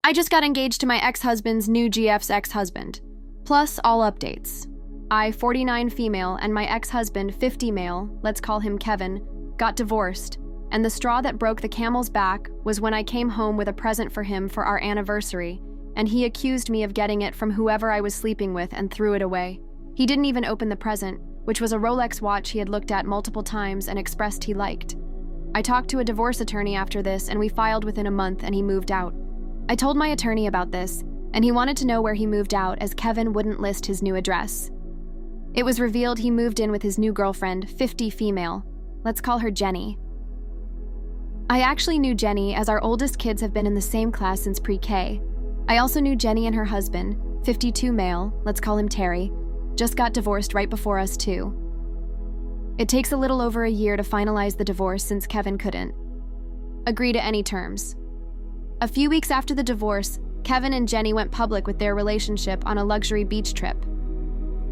I just got engaged to my ex-husband's new GF's ex-husband. Plus all updates. I, 49 female, and my ex-husband, 50 male, let's call him Kevin, got divorced, and the straw that broke the camel's back was when I came home with a present for him for our anniversary, and he accused me of getting it from whoever I was sleeping with and threw it away. He didn't even open the present, which was a Rolex watch he had looked at multiple times and expressed he liked. I talked to a divorce attorney after this, and we filed within a month, and he moved out. I told my attorney about this, and he wanted to know where he moved out as Kevin wouldn't list his new address. It was revealed he moved in with his new girlfriend, 50 female. Let's call her Jenny. I actually knew Jenny as our oldest kids have been in the same class since pre-K. I also knew Jenny and her husband, 52 male, let's call him Terry, just got divorced right before us too. It takes a little over a year to finalize the divorce since Kevin couldn't agree to any terms. A few weeks after the divorce, Kevin and Jenny went public with their relationship on a luxury beach trip.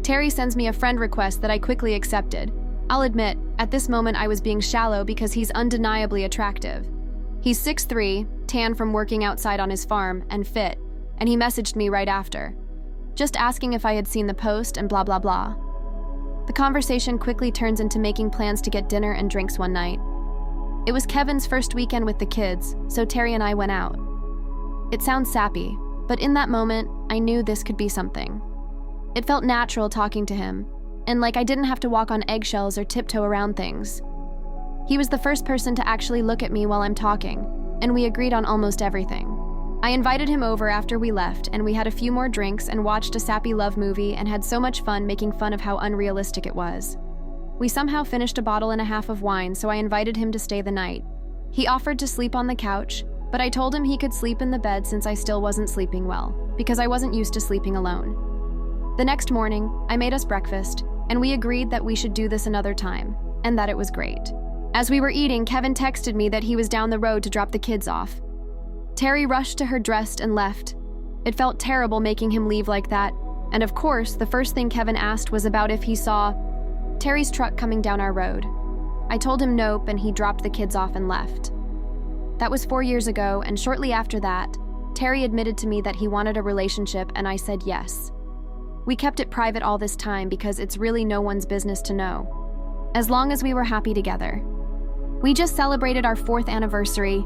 Terry sends me a friend request that I quickly accepted. I'll admit, at this moment I was being shallow because he's undeniably attractive. He's 6'3", tan from working outside on his farm, and fit, and he messaged me right after, just asking if I had seen the post and blah blah blah. The conversation quickly turns into making plans to get dinner and drinks one night. It was Kevin's first weekend with the kids, so Terry and I went out. It sounds sappy, but in that moment, I knew this could be something. It felt natural talking to him, and like I didn't have to walk on eggshells or tiptoe around things. He was the first person to actually look at me while I'm talking, and we agreed on almost everything. I invited him over after we left, and we had a few more drinks and watched a sappy love movie and had so much fun making fun of how unrealistic it was. We somehow finished a bottle and a half of wine, so I invited him to stay the night. He offered to sleep on the couch, but I told him he could sleep in the bed since I still wasn't sleeping well, because I wasn't used to sleeping alone. The next morning, I made us breakfast, and we agreed that we should do this another time, and that it was great. As we were eating, Kevin texted me that he was down the road to drop the kids off. Terry rushed to her dressed and left. It felt terrible making him leave like that, and of course, the first thing Kevin asked was about if he saw Terry's truck coming down our road. I told him nope, and he dropped the kids off and left. That was 4 years ago, and shortly after that, Terry admitted to me that he wanted a relationship, and I said yes. We kept it private all this time because it's really no one's business to know, as long as we were happy together. We just celebrated our 4th anniversary,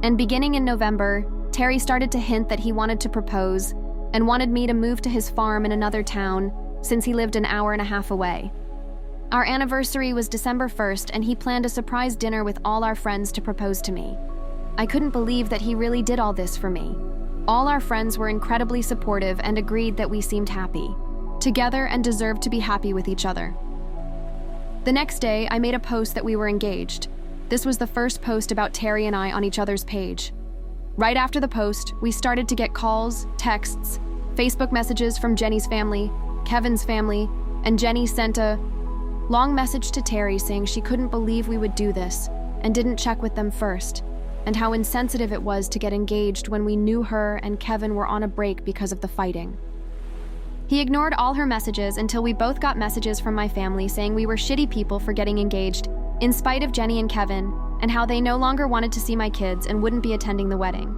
and beginning in November, Terry started to hint that he wanted to propose and wanted me to move to his farm in another town since he lived an hour and a half away. Our anniversary was December 1st, and he planned a surprise dinner with all our friends to propose to me. I couldn't believe that he really did all this for me. All our friends were incredibly supportive and agreed that we seemed happy together and deserved to be happy with each other. The next day, I made a post that we were engaged. This was the first post about Terry and I on each other's page. Right after the post, we started to get calls, texts, Facebook messages from Jenny's family, Kevin's family, and Jenny sent a long message to Terry saying she couldn't believe we would do this and didn't check with them first, and how insensitive it was to get engaged when we knew her and Kevin were on a break because of the fighting. He ignored all her messages until we both got messages from my family saying we were shitty people for getting engaged, in spite of Jenny and Kevin, and how they no longer wanted to see my kids and wouldn't be attending the wedding.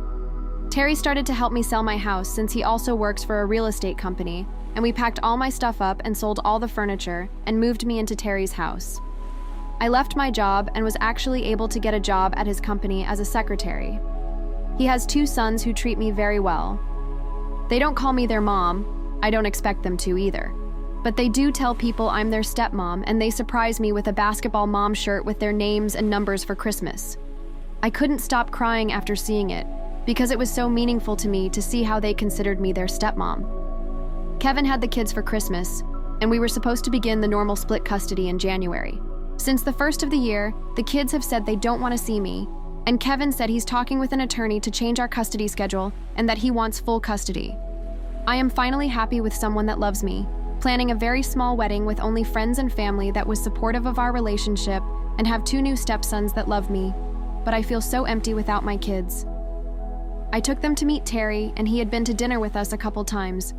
Terry started to help me sell my house since he also works for a real estate company, and we packed all my stuff up and sold all the furniture and moved me into Terry's house. I left my job and was actually able to get a job at his company as a secretary. He has 2 sons who treat me very well. They don't call me their mom. I don't expect them to either. But they do tell people I'm their stepmom, and they surprise me with a basketball mom shirt with their names and numbers for Christmas. I couldn't stop crying after seeing it, because it was so meaningful to me to see how they considered me their stepmom. Kevin had the kids for Christmas, and we were supposed to begin the normal split custody in January. Since the first of the year, the kids have said they don't want to see me, and Kevin said he's talking with an attorney to change our custody schedule and that he wants full custody. I am finally happy with someone that loves me, planning a very small wedding with only friends and family that was supportive of our relationship, and have 2 new stepsons that love me, but I feel so empty without my kids. I took them to meet Terry, and he had been to dinner with us a couple times,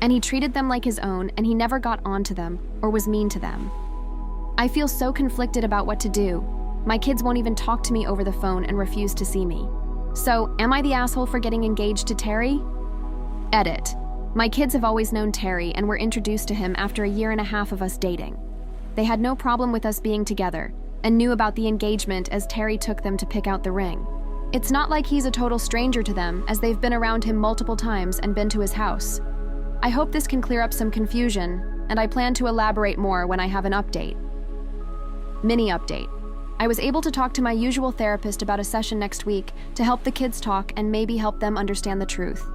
and he treated them like his own, and he never got on to them or was mean to them. I feel so conflicted about what to do. My kids won't even talk to me over the phone and refuse to see me. So, am I the asshole for getting engaged to Terry? Edit. My kids have always known Terry and were introduced to him after 1.5 years of us dating. They had no problem with us being together and knew about the engagement as Terry took them to pick out the ring. It's not like he's a total stranger to them, as they've been around him multiple times and been to his house. I hope this can clear up some confusion, and I plan to elaborate more when I have an update. Mini update. I was able to talk to my usual therapist about a session next week to help the kids talk and maybe help them understand the truth.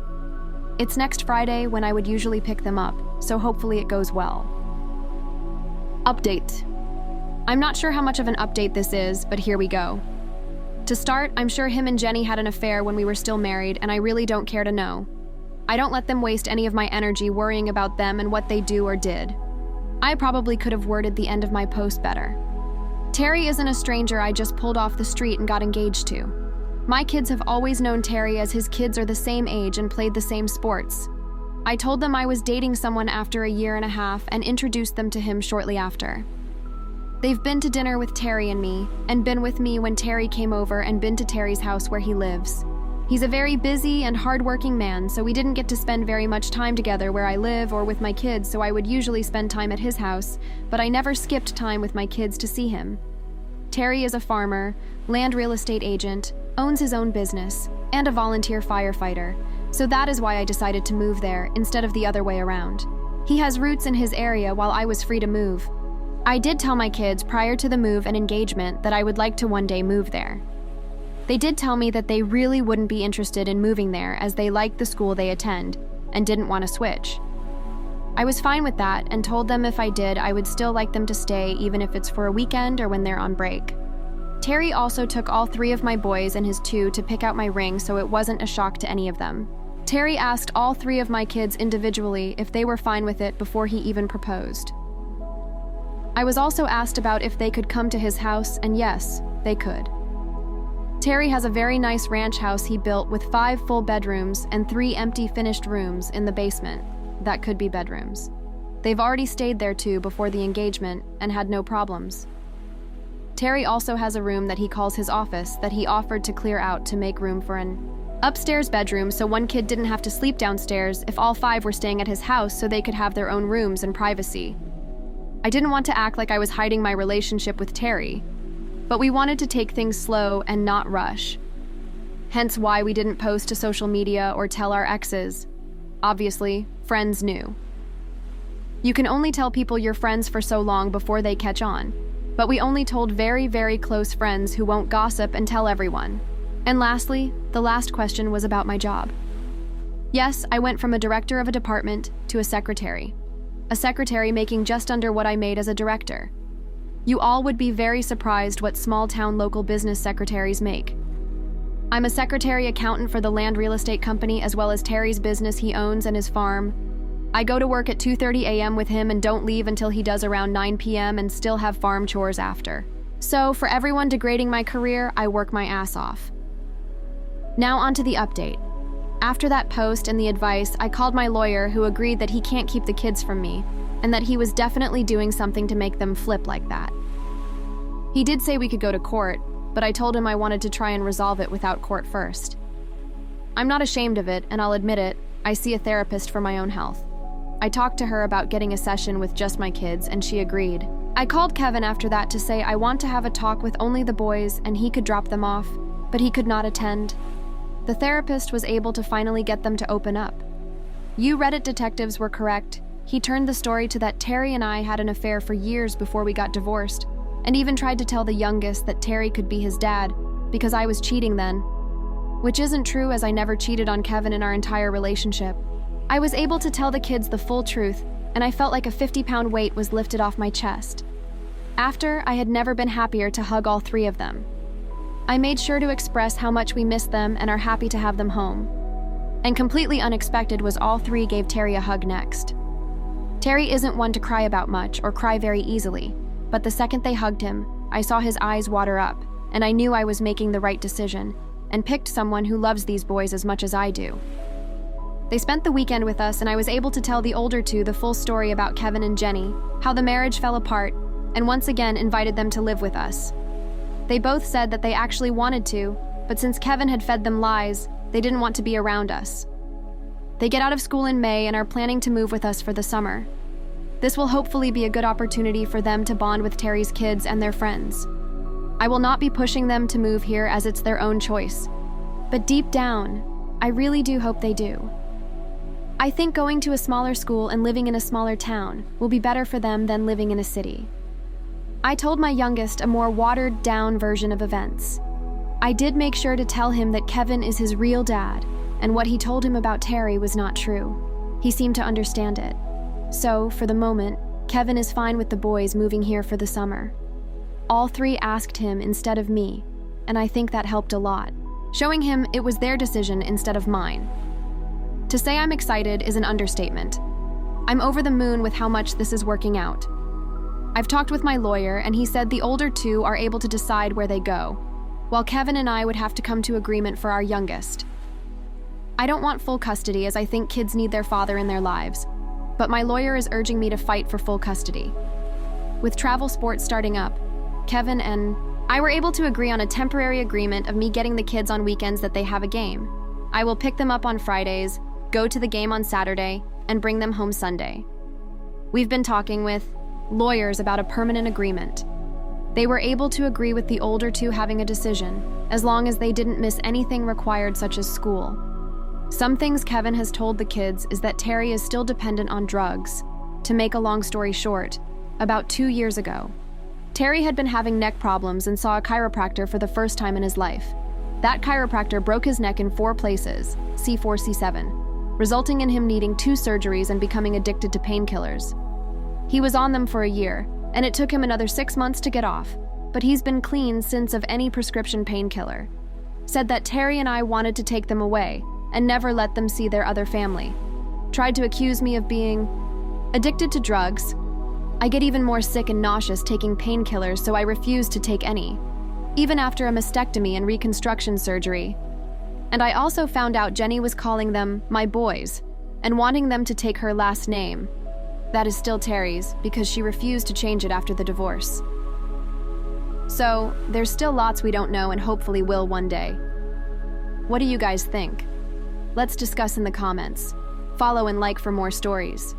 It's next Friday when I would usually pick them up, so hopefully it goes well. Update. I'm not sure how much of an update this is, but here we go. To start, I'm sure him and Jenny had an affair when we were still married, and I really don't care to know. I don't let them waste any of my energy worrying about them and what they do or did. I probably could have worded the end of my post better. Terry isn't a stranger I just pulled off the street and got engaged to. My kids have always known Terry, as his kids are the same age and played the same sports. I told them I was dating someone after 1.5 years and introduced them to him shortly after. They've been to dinner with Terry and me, and been with me when Terry came over, and been to Terry's house where he lives. He's a very busy and hardworking man, so we didn't get to spend very much time together where I live or with my kids, so I would usually spend time at his house, but I never skipped time with my kids to see him. Terry is a farmer, land real estate agent, owns his own business, and a volunteer firefighter, so that is why I decided to move there instead of the other way around. He has roots in his area while I was free to move. I did tell my kids prior to the move and engagement that I would like to one day move there. They did tell me that they really wouldn't be interested in moving there, as they liked the school they attend and didn't want to switch. I was fine with that and told them if I did, I would still like them to stay, even if it's for a weekend or when they're on break. Terry also took all 3 of my boys and his 2 to pick out my ring, so it wasn't a shock to any of them. Terry asked all 3 of my kids individually if they were fine with it before he even proposed. I was also asked about if they could come to his house, and yes, they could. Terry has a very nice ranch house he built with 5 full bedrooms and 3 empty finished rooms in the basement that could be bedrooms. They've already stayed there too before the engagement and had no problems. Terry also has a room that he calls his office that he offered to clear out to make room for an upstairs bedroom, so one kid didn't have to sleep downstairs if all 5 were staying at his house, so they could have their own rooms and privacy. I didn't want to act like I was hiding my relationship with Terry, but we wanted to take things slow and not rush. Hence why we didn't post to social media or tell our exes. Obviously, friends knew. You can only tell people you're friends for so long before they catch on, but we only told very, very close friends who won't gossip and tell everyone. And lastly, the last question was about my job. Yes, I went from a director of a department to a secretary making just under what I made as a director. You all would be very surprised what small-town local business secretaries make. I'm a secretary accountant for the land real estate company, as well as Terry's business he owns and his farm. I go to work at 2:30 a.m. with him and don't leave until he does around 9 p.m. and still have farm chores after. So for everyone degrading my career, I work my ass off. Now on to the update. After that post and the advice, I called my lawyer, who agreed that he can't keep the kids from me and that he was definitely doing something to make them flip like that. He did say we could go to court, but I told him I wanted to try and resolve it without court first. I'm not ashamed of it, and I'll admit it, I see a therapist for my own health. I talked to her about getting a session with just my kids, and she agreed. I called Kevin after that to say I want to have a talk with only the boys and he could drop them off, but he could not attend. The therapist was able to finally get them to open up. You Reddit detectives were correct. He turned the story to that Terry and I had an affair for years before we got divorced, and even tried to tell the youngest that Terry could be his dad because I was cheating then. Which isn't true, as I never cheated on Kevin in our entire relationship. I was able to tell the kids the full truth, and I felt like a 50-pound weight was lifted off my chest. After, I had never been happier to hug all 3 of them. I made sure to express how much we miss them and are happy to have them home. And completely unexpected was all 3 gave Terry a hug next. Terry isn't one to cry about much or cry very easily, but the second they hugged him, I saw his eyes water up, and I knew I was making the right decision, and picked someone who loves these boys as much as I do. They spent the weekend with us, and I was able to tell the older 2 the full story about Kevin and Jenny, how the marriage fell apart, and once again invited them to live with us. They both said that they actually wanted to, but since Kevin had fed them lies, they didn't want to be around us. They get out of school in May and are planning to move with us for the summer. This will hopefully be a good opportunity for them to bond with Terry's kids and their friends. I will not be pushing them to move here as it's their own choice, but deep down, I really do hope they do. I think going to a smaller school and living in a smaller town will be better for them than living in a city. I told my youngest a more watered-down version of events. I did make sure to tell him that Kevin is his real dad, and what he told him about Terry was not true. He seemed to understand it. So, for the moment, Kevin is fine with the boys moving here for the summer. All three asked him instead of me, and I think that helped a lot, showing him it was their decision instead of mine. To say I'm excited is an understatement. I'm over the moon with how much this is working out. I've talked with my lawyer, and he said the older two are able to decide where they go, while Kevin and I would have to come to agreement for our youngest. I don't want full custody as I think kids need their father in their lives, but my lawyer is urging me to fight for full custody. With travel sports starting up, Kevin and I were able to agree on a temporary agreement of me getting the kids on weekends that they have a game. I will pick them up on Fridays, go to the game on Saturday, and bring them home Sunday. We've been talking with lawyers about a permanent agreement. They were able to agree with the older two having a decision, as long as they didn't miss anything required such as school. Some things Kevin has told the kids is that Terry is still dependent on drugs. To make a long story short, about 2 years ago, Terry had been having neck problems and saw a chiropractor for the first time in his life. That chiropractor broke his neck in 4 places, C4, C7, resulting in him needing 2 surgeries and becoming addicted to painkillers. He was on them for a year, and it took him another 6 months to get off, but he's been clean since of any prescription painkiller. Said that Terry and I wanted to take them away and never let them see their other family. Tried to accuse me of being addicted to drugs. I get even more sick and nauseous taking painkillers, so I refuse to take any, even after a mastectomy and reconstruction surgery. And I also found out Jenny was calling them my boys and wanting them to take her last name. That is still Terry's because she refused to change it after the divorce. So, there's still lots we don't know and hopefully will one day. What do you guys think? Let's discuss in the comments. Follow and like for more stories.